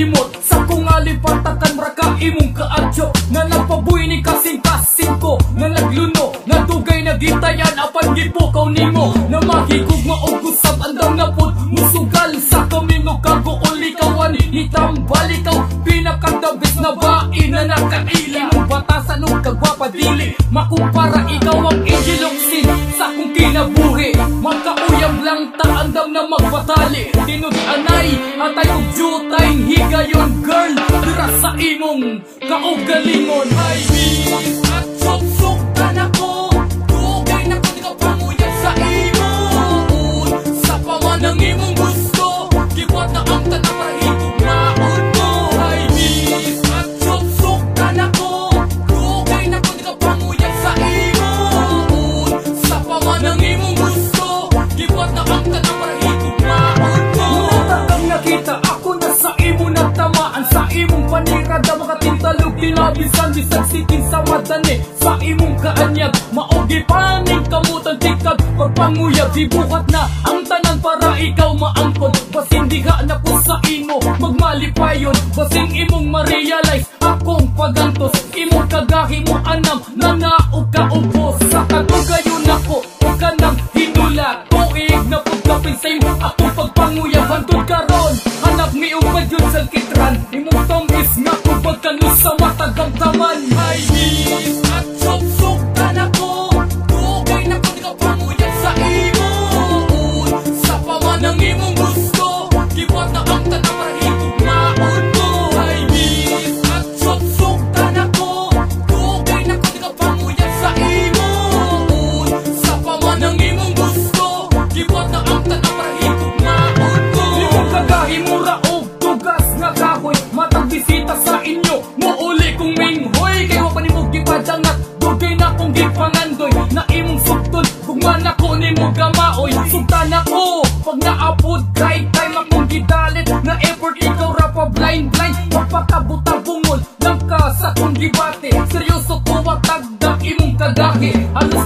limot sa kung alipatakan maraka imong kaadyo na nagpabuy ni kasing-kasing ko na nagluno na dugay na gitayan apan gipukaw nimo na mahigugma og gusab andam na pod musugal sa kamino kagool ikawan hitambal ikaw pinakadabis na bae na nakaila imong batasan og kagwapadili makumpara ikaw ang injiloksin sa kung kinabuhi magkauyab lang ta andam na magpatali tinud-anay atay og jutay higayon girl dira sa imong kaugalingon ay miss at sok-sok tanako dugay na kung ikaw panguyab sa imong sa pamanang imong gusto gibuhat na ang tanang para higugmaon mo ay miss at sok-sok tanako dugay na kung ikaw panguyab sa imong sa pamanang imong gusto gibuhat na ang tanang para higugmaon mo natatang nakita ako na sa imo nagtamaan sa imong panirada makatintalog tinabisan bisag sikin sa madani sa imong kaanyag maogi paning kamutan tikag pagpanguyab dibuhat na ang tanan para ikaw maangkod basin diha na ko sa imo magmalipayon basin imong ma-realize akong pagantos imong kagahi mo anam na naog kaubos sa kagugayon ako o kanang hinula tuig na pagkapin sa imo akong pagpanguyab hantod karon hanap mi og padyod sa kitran imong tombis nga kung pagkanus sa matagamtaman ay miss at sok-sok tanako dugay na kung ikaw panguyab sa imo sa pamanang imong gusto gibuhat na ang tanang para higugmaon mo ay miss at sok-sok tanako dugay na kung ikaw panguyab sa imo sa pamanang imong gusto gibuhat na ang tanang para higugmaon mo imong kagahi mura og tugas nga kahoy matag bisita sa inyo muuli kong minghoy kay wa pa nimo gipadangat dugay na kong gipangandoy na imong sugtod gugman ako nimo gamaoy sugtan ako pag naapod kay time akong gidalit na effort ikaw ra pa blind magpakabuta bungol lang ka sa kong gibate seryoso ko watag da imong kagahi alas